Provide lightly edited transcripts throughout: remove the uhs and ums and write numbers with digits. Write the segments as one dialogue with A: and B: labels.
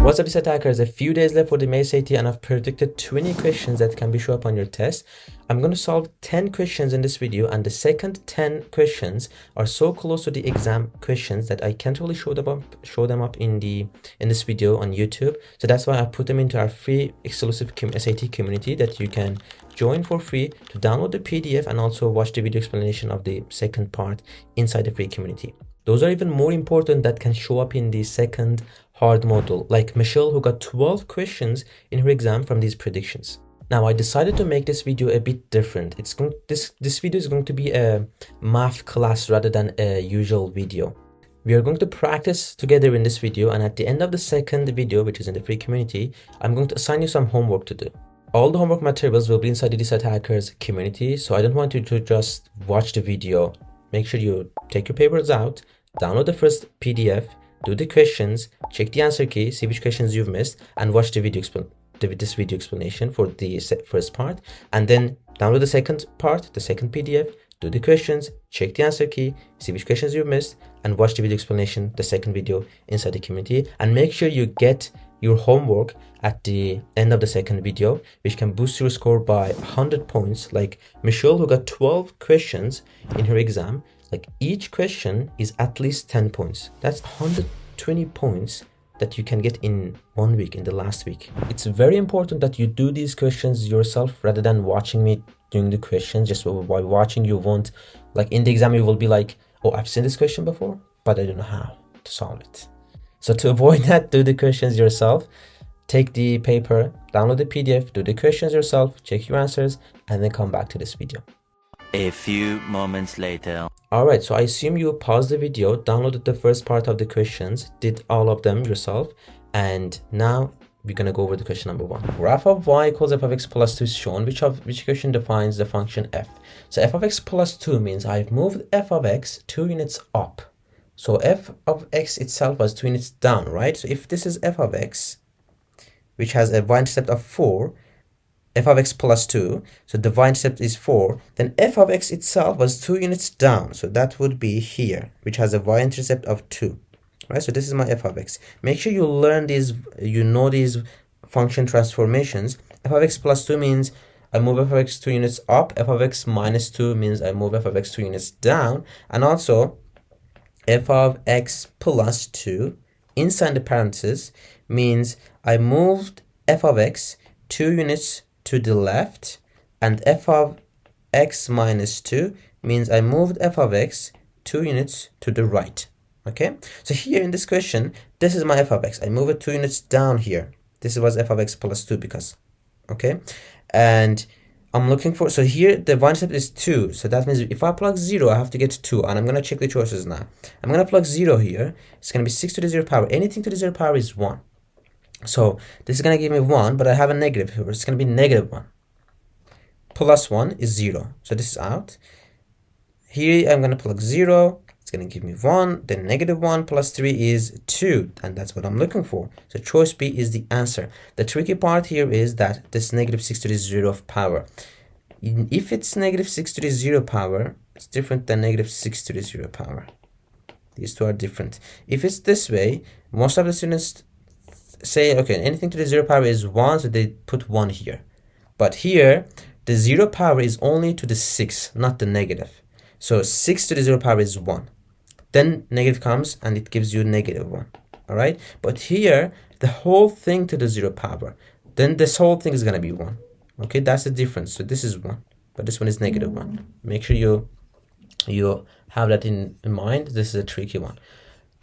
A: What's up, attackers? A few days left for the May SAT and I've predicted 20 questions that can be show up on your test. I'm going to solve 10 questions in this video, and the second 10 questions are so close to the exam questions that I can't really show them up in this video on YouTube. So that's why I put them into our free exclusive SAT community that you can join for free to download the PDF and also watch the video explanation of the second part inside the free community. Those are even more important that can show up in the second hard module, like Michelle, who got 12 questions in her exam from these predictions. Now, I decided to make this video a bit different. This video is going to be a math class rather than a usual video. We are going to practice together in this video, and at the end of the second video, which is in the free community, I'm going to assign you some homework to do. All the homework materials will be inside the Disat Hackers community, so I don't want you to just watch the video. Make sure you take your papers out, download the first PDF, do the questions, check the answer key, see which questions you've missed, and watch the video explanation for the first part, and then download the second part, the second PDF, do the questions, check the answer key, see which questions you've missed, and watch the video explanation, the second video inside the community. And make sure you get your homework at the end of the second video, which can boost your score by 100 points. Like Michelle, who got 12 questions in her exam, like each question is at least 10 points. That's 120 points that you can get in 1 week, in the last week. It's very important that you do these questions yourself rather than watching me doing the questions. Just by watching, you won't, like in the exam, you will be like, oh, I've seen this question before, but I don't know how to solve it. So to avoid that, do the questions yourself. Take the paper, download the PDF, do the questions yourself, check your answers, and then come back to this video.
B: A few moments later.
A: Alright, so I assume you paused the video, downloaded the first part of the questions, did all of them yourself, and now we're gonna go over the question number 1. Graph of y equals f of x plus 2 is shown. Which question defines the function f? So f of x plus 2 means I've moved f of x 2 units up. So f of x itself was 2 units down, right? So if this is f of x, which has a y-intercept of 4, f of x plus 2, so the y-intercept is 4, then f of x itself was 2 units down, so that would be here, which has a y-intercept of 2, right? So this is my f of x. Make sure you learn these, you know these function transformations. F of x plus 2 means I move f of x 2 units up, f of x minus 2 means I move f of x 2 units down, and also f of x plus 2 inside the parentheses means I moved f of x 2 units to the left, and f of x minus 2 means I moved f of x 2 units to the right. Okay, so here in this question, this is my f of x. I move it 2 units down here. This was f of x plus 2 because, okay, and I'm looking for, so here the y-intercept is 2, so that means if I plug 0, I have to get 2, and I'm going to check the choices now. I'm going to plug 0 here. It's going to be 6 to the 0 power. Anything to the 0 power is 1. So this is going to give me 1, but I have a negative here. It's going to be negative 1. Plus 1 is 0. So this is out. Here I'm going to plug 0. It's going to give me 1. Then negative 1 plus 3 is 2. And that's what I'm looking for. So choice B is the answer. The tricky part here is that this negative 6 to the 0 power. If it's negative 6 to the 0 power, it's different than negative 6 to the 0 power. These two are different. If it's this way, most of the students say, okay, anything to the 0 power is 1, so they put 1 here. But here, the 0 power is only to the 6, not the negative. So 6 to the 0 power is 1. Then negative comes and it gives you negative 1. All right? But here, the whole thing to the 0 power, then this whole thing is going to be 1. Okay, that's the difference. So this is 1, but this one is negative 1. Make sure you have that in mind. This is a tricky one.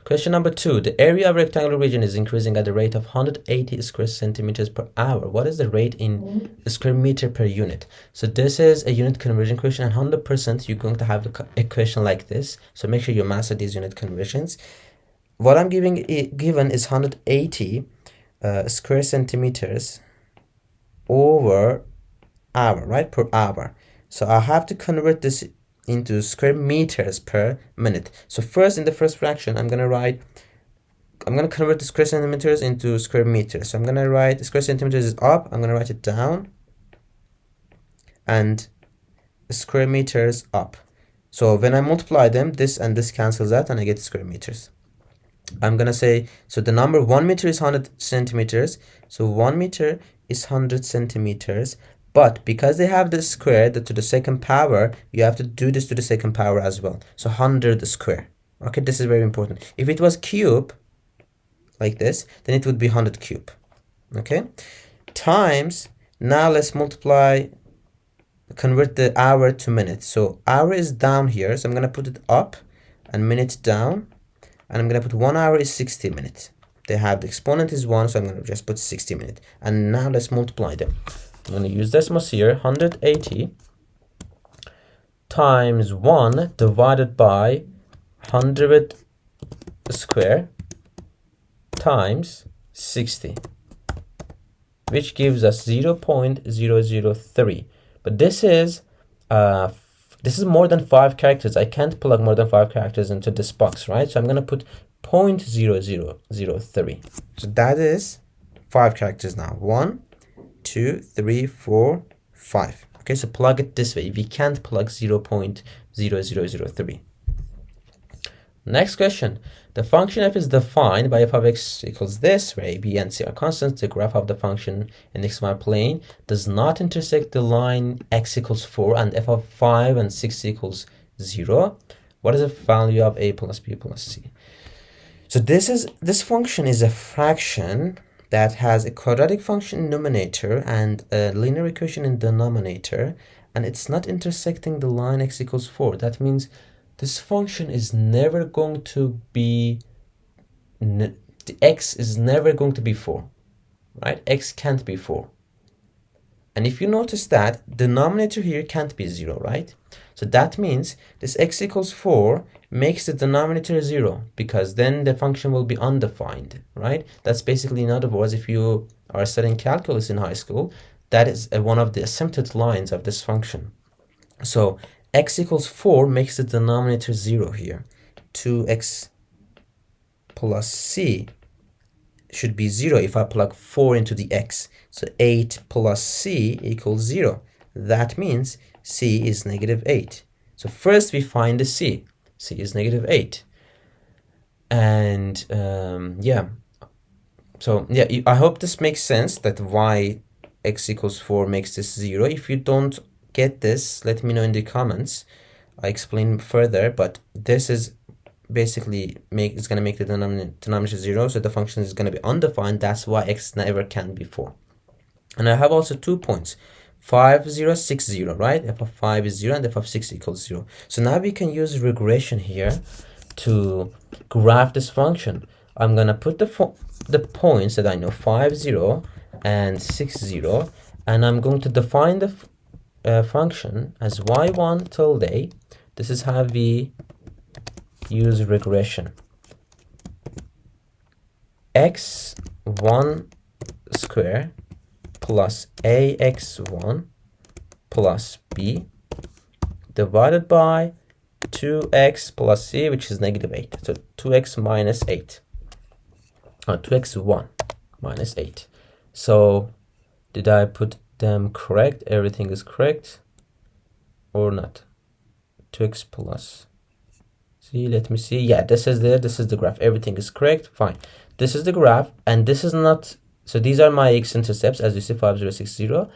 A: Question number 2. The area of rectangular region is increasing at the rate of 180 square centimeters per hour. What is the rate in square meter per unit? So this is a unit conversion question, and 100% you're going to have a question like this. So make sure you master these unit conversions. What I'm given is 180 square centimeters over hour, right? Per hour. So I have to convert this into square meters per minute. So first, in the first fraction, I'm going to convert the square centimeters into square meters. So I'm going to write square centimeters is up, I'm going to write it down, and square meters up. So when I multiply them, this and this cancels out and I get square meters. I'm gonna say, so the number 1 meter is 100 centimeters. So 1 meter is 100 centimeters. But because they have the square to the second power, you have to do this to the second power as well. So 100 square. Okay, this is very important. If it was cube, like this, then it would be 100 cube. Okay, times, now let's multiply, convert the hour to minute. So hour is down here, so I'm gonna put it up and minute down, and I'm gonna put 1 hour is 60 minutes. They have the exponent is 1, so I'm gonna just put 60 minutes. And now let's multiply them. I'm gonna use decimals here, 180 times 1 divided by 100 square times 60, which gives us 0.003. But this is more than 5 characters. I can't plug more than 5 characters into this box, right? So I'm gonna put 0.0003. So that is 5 characters now. 1, 2, 3, 4, 5. Okay, so plug it this way. We can't plug 0.0003. Next question. The function f is defined by f of x equals this, where a, b, and c are constants. The graph of the function in xy plane does not intersect the line x equals 4 and f of 5 and 6 equals 0. What is the value of a plus b plus c? So this function is a fraction that has a quadratic function in numerator and a linear equation in denominator, and it's not intersecting the line x equals 4. That means this function is never going to be, the x is never going to be 4, right? X can't be 4. And if you notice that, denominator here can't be 0, right? So that means this x equals 4 makes the denominator 0, because then the function will be undefined, right? That's basically, in other words, if you are studying calculus in high school, that is one of the asymptote lines of this function. So x equals 4 makes the denominator 0 here. 2x plus c should be 0 if I plug 4 into the x. So 8 plus c equals 0. That means c is negative 8. So first we find the c. C is negative 8. And yeah. So yeah, I hope this makes sense, that why x equals 4 makes this 0. If you don't get this, let me know in the comments. I explain further, but this is basically it's going to make the denominator 0, so the function is going to be undefined. That's why x never can be 4. And I have also 2 points, 5, 0, 6, 0, right? F of 5 is 0 and f of 6 equals 0. So now we can use regression here to graph this function. I'm going to put the points that I know, 5, 0 and 6, 0, and I'm going to define the function as y1 tilde. This is how we use regression. x1 square plus ax1 plus b divided by 2x plus c, which is negative 8. So 2x minus 8. 2x1 minus 8. So did I put them correct? Everything is correct or not? 2x plus c, let me see. Yeah, this is there. This is the graph. Everything is correct. Fine. This is the graph, and this is not. So these are my x-intercepts, as you see, 5, 0, 6, 0.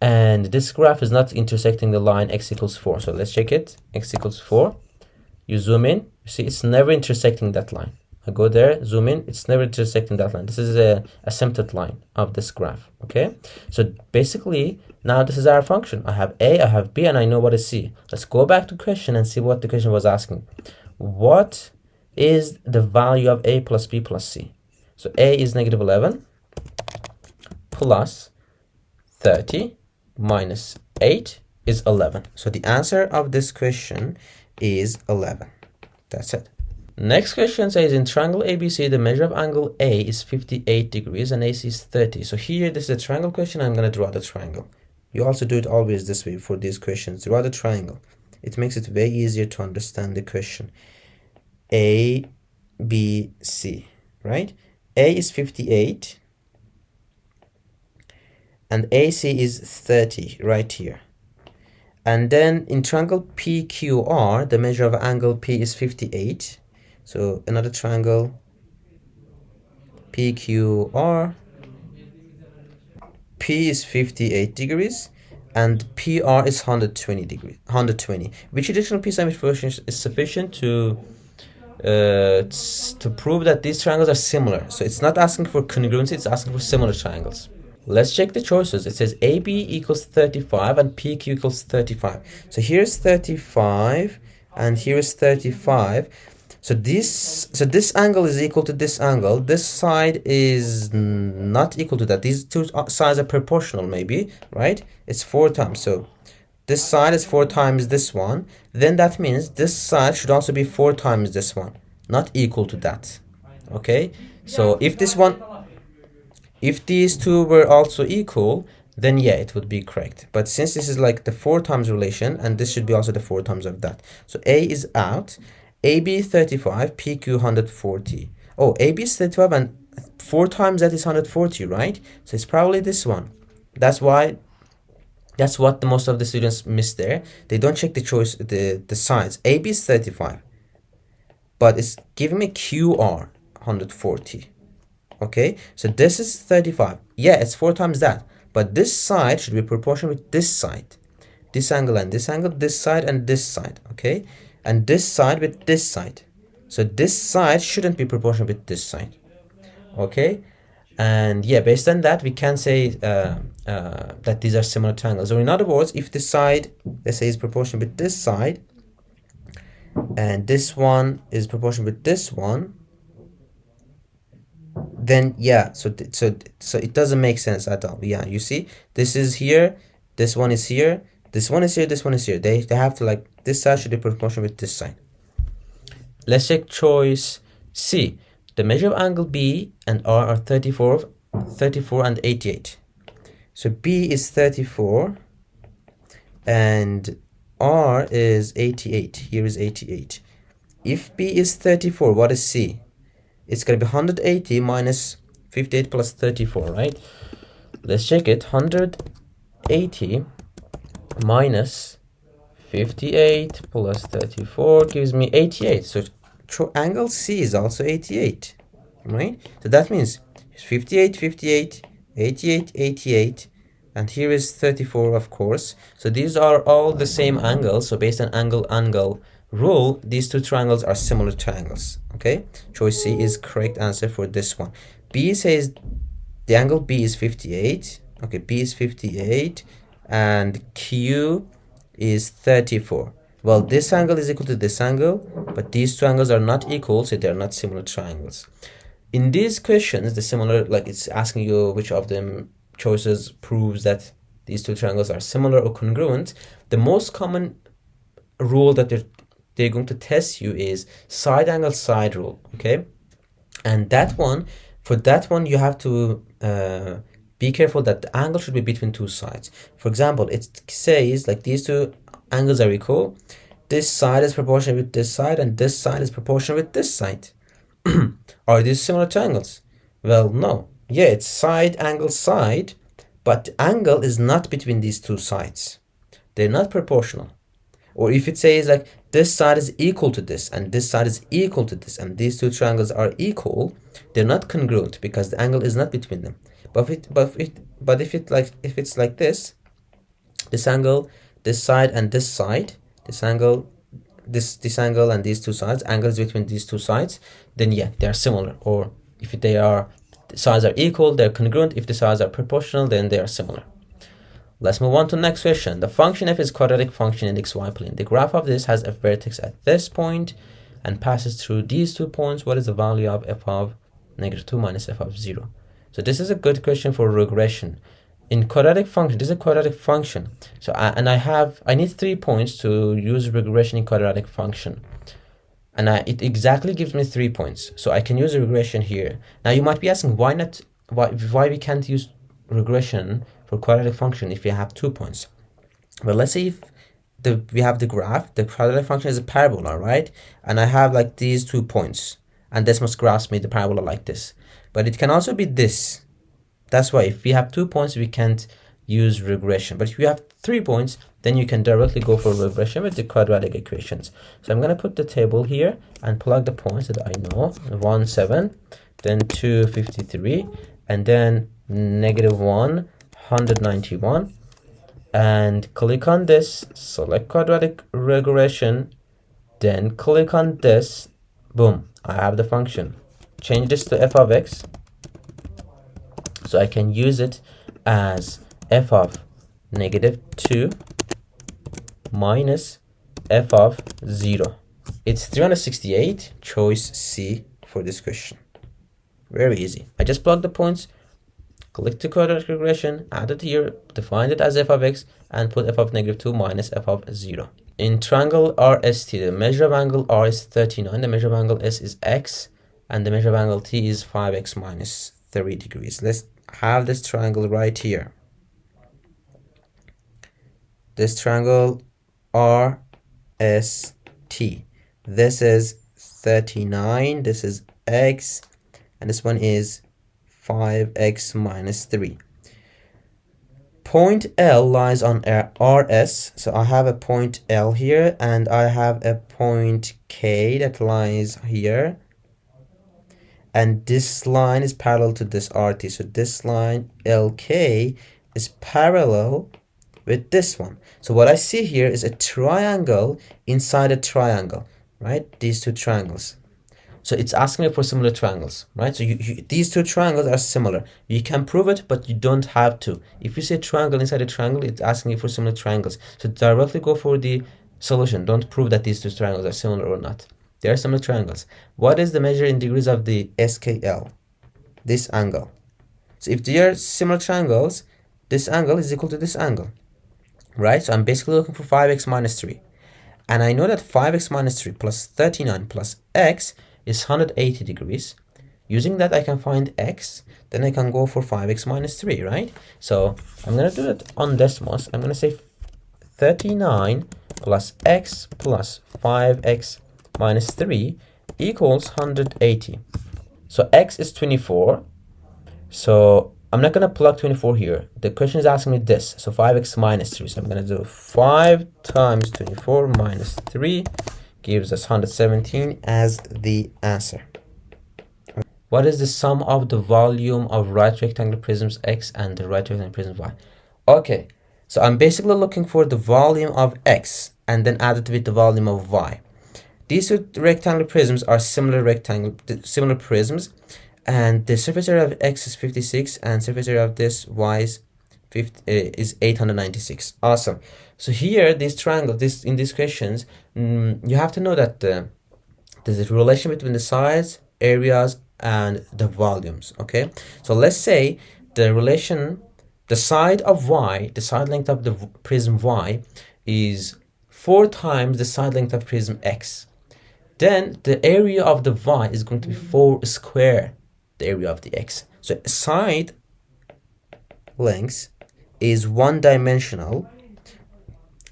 A: And this graph is not intersecting the line x equals 4. So let's check it. X equals 4. You zoom in. You see, it's never intersecting that line. I go there, zoom in. It's never intersecting that line. This is a asymptote line of this graph. Okay. So basically, now this is our function. I have a, I have b, and I know what is c. Let's go back to question and see what the question was asking. What is the value of a plus b plus c? So a is negative 11 plus 30 minus 8 is 11. So the answer of this question is 11. That's it. Next question says, in triangle ABC, the measure of angle A is 58 degrees and AC is 30. So here, this is a triangle question. I'm going to draw the triangle. You also do it always this way for these questions. Draw the triangle. It makes it way easier to understand the question. A, B, C, right? A is 58 and AC is 30 right here. And then in triangle PQR, the measure of angle P is 58. So another triangle PQR. P is 58 degrees and PR is 120 degrees, 120. Which additional P symmetry version is sufficient to prove that these triangles are similar? So it's not asking for congruency, it's asking for similar triangles. Let's check the choices. It says AB equals 35 and PQ equals 35. So here's 35 and here is 35. So this angle is equal to this angle. This side is not equal to that. These two sides are proportional, maybe, right? It's 4 times. So this side is 4 times this one. Then that means this side should also be 4 times this one, not equal to that. Okay? So if these two were also equal, then yeah, it would be correct. But since this is like the 4 times relation, and this should be also the 4 times of that. So A is out. AB 35, PQ 140. Oh, AB is 35 and 4 times that is 140, right? So it's probably this one. That's what the most of the students miss there. They don't check the choice, the sides. AB is 35, but it's giving me QR 140. Okay, so this is 35. Yeah, it's 4 times that, but this side should be proportional with this side. This angle and this angle, this side and this side. Okay, and this side with this side. So this side shouldn't be proportional with this side. Okay, and yeah, based on that, we can say that these are similar triangles. Or in other words, if this side, let's say, is proportional with this side, and this one is proportional with this one, then yeah, so it doesn't make sense at all. Yeah, you see, this is here, this one is here, this one is here, this one is here. They have to, like, this side should be proportional with this side. Let's check choice C. The measure of angle B and R are 34 and 88. So B is 34 and R is 88. Here is 88. If B is 34, what is C? It's going to be 180 minus 58 plus 34, right? Let's check it. 180 minus 58 plus 34 gives me 88. So angle C is also 88, right? So that means 58, 58, 88, 88, and here is 34, of course. So these are all the same angles. So based on angle rule, these two triangles are similar triangles. Okay, choice C is correct answer for this one. B says the angle B is 58. Okay, B is 58 and Q is 34. Well, this angle is equal to this angle, but these two angles are not equal, so they're not similar triangles. In these questions, the similar, like, it's asking you which of them choices proves that these two triangles are similar or congruent. The most common rule that they're going to test you is side angle side rule. Okay, and for that one you have to be careful that the angle should be between two sides. For example, it says like these two angles are equal, this side is proportional with this side and this side is proportional with this side. Are these similar triangles? Well, no. Yeah, it's side angle side, but the angle is not between these two sides. They're not proportional. Or if it says like this side is equal to this and this side is equal to this and these two triangles are equal, they're not congruent because the angle is not between them. But if it's like this angle, this side and this side, this angle, this angle and these two sides, angles between these two sides, then yeah, they are similar. Or if the sides are equal, they're congruent. If the sides are proportional, then they are similar. Let's move on to the next question. The function f is quadratic function in the xy plane. The graph of this has a vertex at this point and passes through these 2 points. What is the value of f of -2 minus f of 0? So this is a good question for regression. In quadratic function, this is a quadratic function. So I need 3 points to use regression in quadratic function. And it exactly gives me 3 points. So I can use a regression here. Now you might be asking why we can't use regression for quadratic function if we have 2 points. Well, let's say if we have the graph, the quadratic function is a parabola, right? And I have like these 2 points, and this must grasp me the parabola like this. But it can also be this. That's why if we have 2 points, we can't use regression. But if you have 3 points, then you can directly go for regression with the quadratic equations. So I'm going to put the table here and plug the points that I know. 1, 7, then 2, 53, and then -1, 191. And click on this, select quadratic regression, then click on this. Boom, I have the function. Change this to f of x, so I can use it as f of -2 minus f of 0. It's 368, choice C for this question. Very easy. I just plug the points, click to quadratic regression, add it here, define it as f of x, and put f of -2 minus f of 0. In triangle RST, the measure of angle R is 39, the measure of angle S is x, and the measure of angle T is 5x minus 3 degrees. Let's have this triangle right here. This triangle RST. This is 39, this is x, and this one is 5x minus 3. Point L lies on RS, so I have a point L here, and I have a point K that lies here, and this line is parallel to this RT, so this line LK is parallel with this one. So what I see here is a triangle inside a triangle, right? These two triangles. So it's asking me for similar triangles, right? So these two triangles are similar. You can prove it, but you don't have to. If you see a triangle inside a triangle, it's asking you for similar triangles. So directly go for the solution. Don't prove that these two triangles are similar or not. They are similar triangles. What is the measure in degrees of the SKL? This angle. So if they are similar triangles, this angle is equal to this angle, right? So I'm basically looking for 5x minus 3. And I know that 5x minus 3 plus 39 plus x is 180 degrees. Using that, I can find x. Then I can go for 5x minus 3, right? So I'm going to do it on decimals. I'm going to say 39 plus x plus 5x minus 3 equals 180. So x is 24. So I'm not going to plug 24 here. The question is asking me this. So 5x minus 3. So I'm going to do 5 times 24 minus 3 gives us 117 as the answer. What is the sum of the volume of right rectangular prisms X and the right rectangular prism Y? Okay, so I'm basically looking for the volume of X and then add it with the volume of Y. These two rectangular prisms are similar prisms, and the surface area of X is 56 and surface area of this Y is 896. Awesome. So here, this triangle, in these questions, you have to know that there's a relation between the sides, areas, and the volumes. Okay. So let's say the side of Y, the side length of the prism Y, is 4 times the side length of prism X. Then the area of the Y is going to be 4 square the area of the X. So side length is one-dimensional,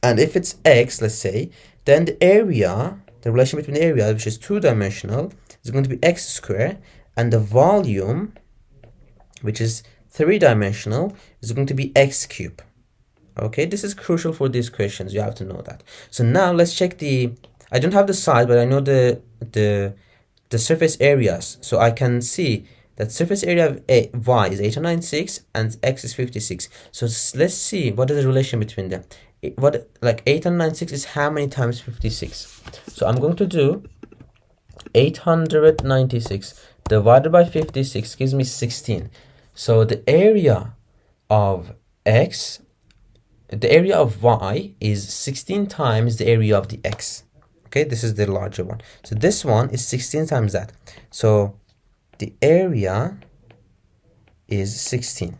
A: and if it's X, let's say, then the area, the relation between the area, which is two-dimensional, is going to be X squared, and the volume, which is three-dimensional, is going to be X cubed. Okay, this is crucial for these questions. You have to know that. So now let's check I don't have the side, but I know the surface areas. So I can see that surface area of Y is 896 and X is 56. So let's see what is the relation between them. 896 is how many times 56? So I'm going to do 896 divided by 56 gives me 16. So the area of X, the area of Y is 16 times the area of the X. Okay, this is the larger one. So this one is 16 times that. So the area is 16.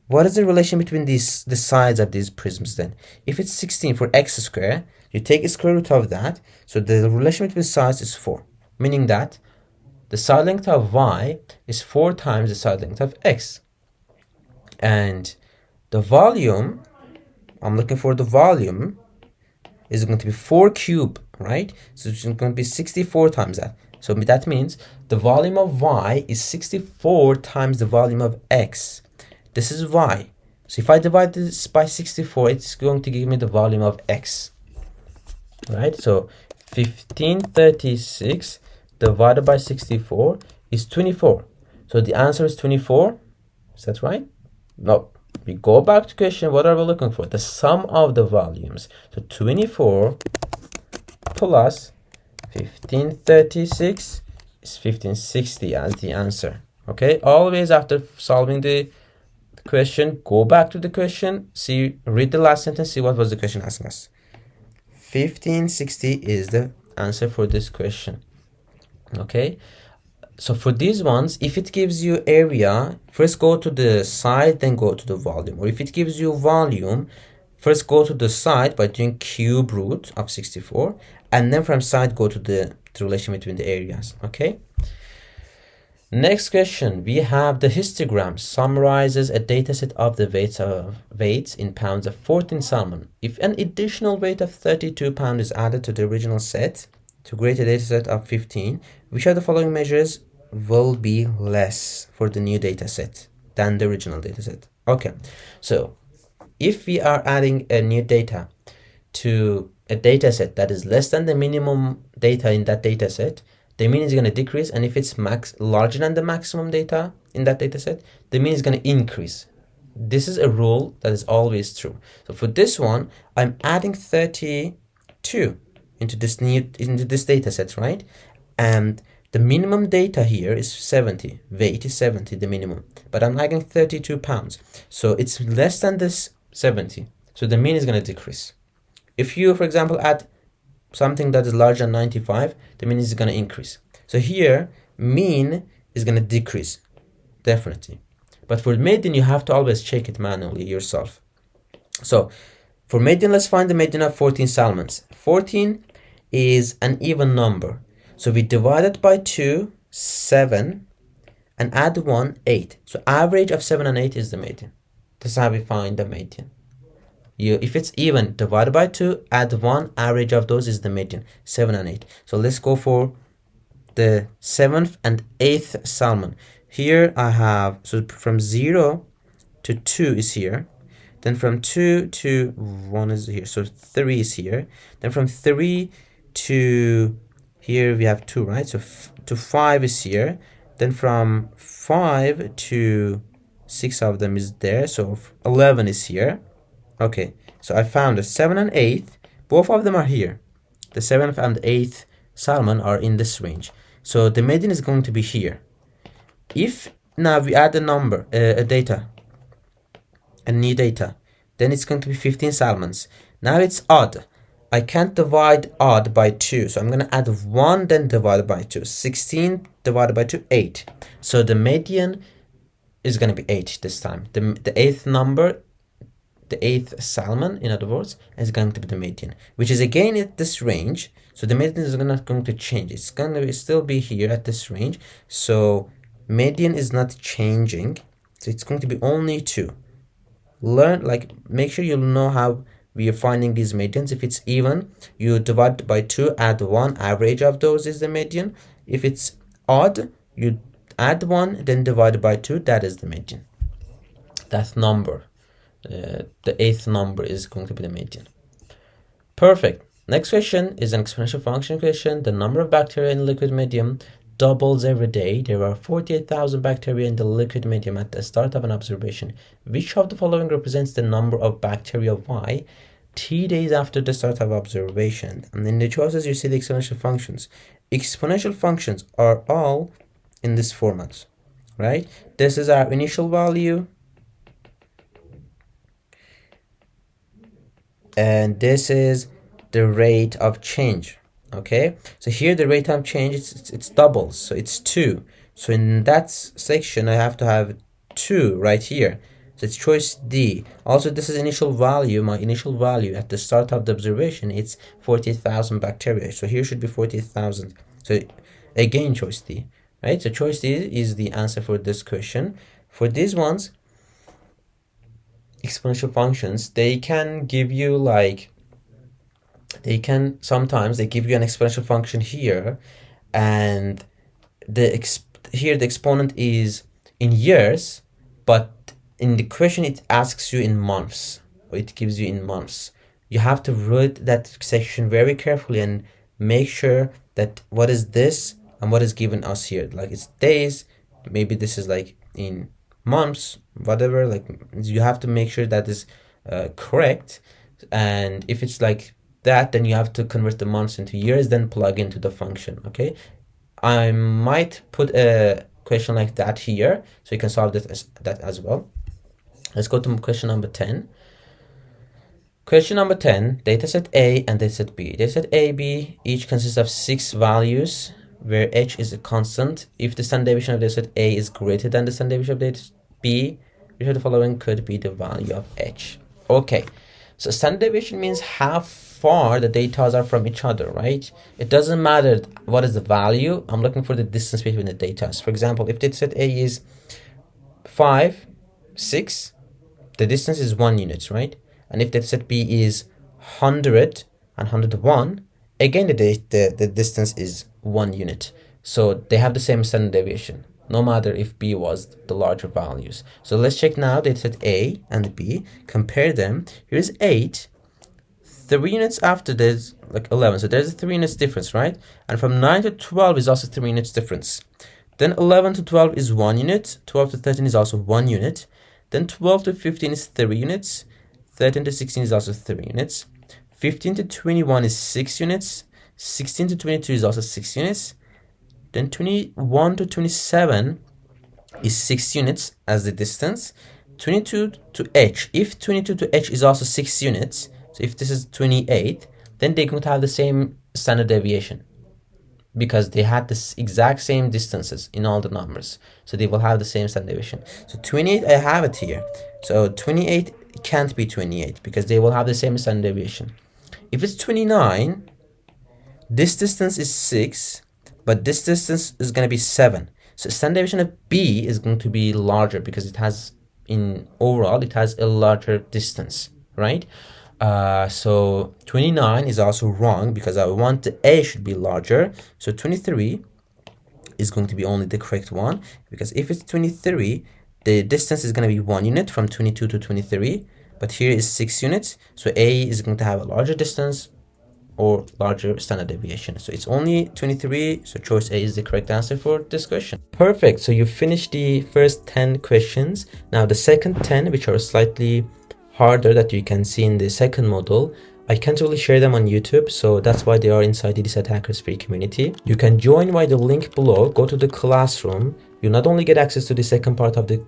A: What is the relation between the sides of these prisms then? If it's 16 for X squared, you take a square root of that. So the relation between sides is 4, meaning that the side length of Y is 4 times the side length of X. And the volume, I'm looking for the volume, is going to be 4 cubed, right? So it's going to be 64 times that. So that means the volume of Y is 64 times the volume of X. This is Y. So if I divide this by 64, it's going to give me the volume of X, right? So 1536 divided by 64 is 24. So the answer is 24. Is that right? No. We go back to question. What are we looking for? The sum of the volumes. So 24 plus 1536 is 1560 as the answer. Okay, always after solving the question, go back to the question, read the last sentence, see what was the question asking us. 1560 is the answer for this question. Okay, so for these ones, if it gives you area, first go to the side, then go to the volume. Or if it gives you volume, first go to the side by doing cube root of 64, and then from side go to the relation between the areas. Okay. Next question, we have the histogram summarizes a dataset of the weights in pounds of 14 salmon. If an additional weight of 32 pounds is added to the original set to create a dataset of 15, which of the following measures will be less for the new dataset than the original dataset? Okay, so if we are adding a new data to a dataset that is less than the minimum data in that dataset, the mean is going to decrease, and if it's larger than the maximum data in that dataset, the mean is going to increase. This is a rule that is always true. So for this one, I'm adding 32 into this dataset, right? And the minimum data here is 70. Weight is 70, the minimum. But I'm adding 32 pounds. So it's less than this 70. So the mean is going to decrease. If you, for example, add something that is larger than 95, the mean is going to increase. So here, mean is going to decrease, definitely. But for median, you have to always check it manually yourself. So for median, let's find the median of 14 salmons. 14 is an even number. So we divide it by 2, 7, and add 1, 8. So average of 7 and 8 is the median. This is how we find the median. If it's even, divide by 2, add 1, average of those is the median, 7 and 8. So let's go for the 7th and 8th salmon. Here I have, so from 0 to 2 is here. Then from 2 to 1 is here. So 3 is here. Then from 3 to here we have 2, right? So to 5 is here. Then from 5 to 6 of them is there. So 11 is here. Okay, so I found the 7 and 8th, both of them are here. The 7th and 8th salmon are in this range. So the median is going to be here. If now we add a number, a new data, then it's going to be 15 salmons. Now it's odd. I can't divide odd by 2, so I'm going to add 1, then divide by 2. 16 divided by 2, 8. So the median is going to be 8 this time. The 8th number, the 8th salmon, in other words, is going to be the median, which is again at this range. So the median is not going to change. It's going to still be here at this range. So median is not changing. So it's going to be only 2. Make sure you know how we are finding these medians. If it's even, you divide by 2, add 1, average of those is the median. If it's odd, you add 1, then divide by 2, that is the median. That number. The 8th number is going to be the median. Perfect. Next question is an exponential function question. The number of bacteria in the liquid medium doubles every day. There are 48,000 bacteria in the liquid medium at the start of an observation. Which of the following represents the number of bacteria Y t days after the start of observation? And in the choices, you see the exponential functions. Exponential functions are all in this format, right? This is our initial value. And this is the rate of change. Okay, so here the rate of change, it's doubles, so it's 2. So in that section I have to have 2 right here. So it's choice D. Also, this is initial value. My initial value at the start of the observation, it's 40,000 bacteria. So here should be 40,000. So again, choice D, right? So choice D is the answer for this question. For these ones, exponential functions, they can give you sometimes they give you an exponential function here, and here the exponent is in years, but in the question it asks you in months, or it gives you in months. You have to read that section very carefully and make sure that what is this and what is given us here, like it's days, maybe this is like in months, whatever. Like you have to make sure that is correct, and if it's like that, then you have to convert the months into years, then plug into the function. Okay, I might put a question like that here so you can solve that as well. Let's go to question number 10. Question number 10, dataset A and dataset B. Dataset A, B each consists of 6 values where h is a constant. If the standard deviation of dataset A is greater than the standard deviation of dataset B, which of the following could be the value of h? Okay, so standard deviation means how far the data are from each other, right? It doesn't matter what is the value. I'm looking for the distance between the data. For example, if dataset A is 5, 6, the distance is 1 unit, right? And if dataset B is 100 and 101, again the distance is 1 unit. So they have the same standard deviation, no matter if B was the larger values. So let's check now dataset A and B, compare them. Here's 8. 3 units after there's like 11, so there's a 3 units difference, right? And from 9 to 12 is also 3 units difference. Then 11 to 12 is 1 unit, 12 to 13 is also 1 unit. Then 12 to 15 is 3 units, 13 to 16 is also 3 units, 15 to 21 is 6 units, 16 to 22 is also 6 units, then 21 to 27 is 6 units as the distance, 22 to h, if 22 to h is also 6 units, so if this is 28, then they're going to have the same standard deviation, because they had the exact same distances in all the numbers, so they will have the same standard deviation. So 28, I have it here, so 28 can't be 28 because they will have the same standard deviation. If it's 29, this distance is 6, but this distance is going to be 7, so standard deviation of B is going to be larger because it has, in overall, it has a larger distance, right? So 29 is also wrong because I want the A should be larger. So 23 is going to be only the correct one, because if it's 23, the distance is going to be 1 unit from 22 to 23, but here is 6 units. So A is going to have a larger distance or larger standard deviation. So it's only 23. So choice A is the correct answer for this question. Perfect. So you finished the first 10 questions. Now the second 10, which are slightly harder, that you can see in the second module, I can't really share them on YouTube, so that's why they are inside the DCET Hackers free community. You can join via the link below, go to the classroom. You not only get access to the second part of the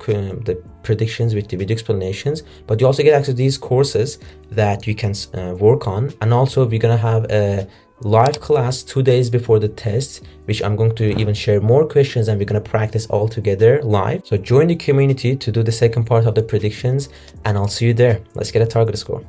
A: predictions with the video explanations, but you also get access to these courses that you can work on. And also we're gonna have a live class 2 days before the test, which I'm going to even share more questions and we're going to practice all together live. So join the community to do the second part of the predictions, and I'll see you there. Let's get a target score.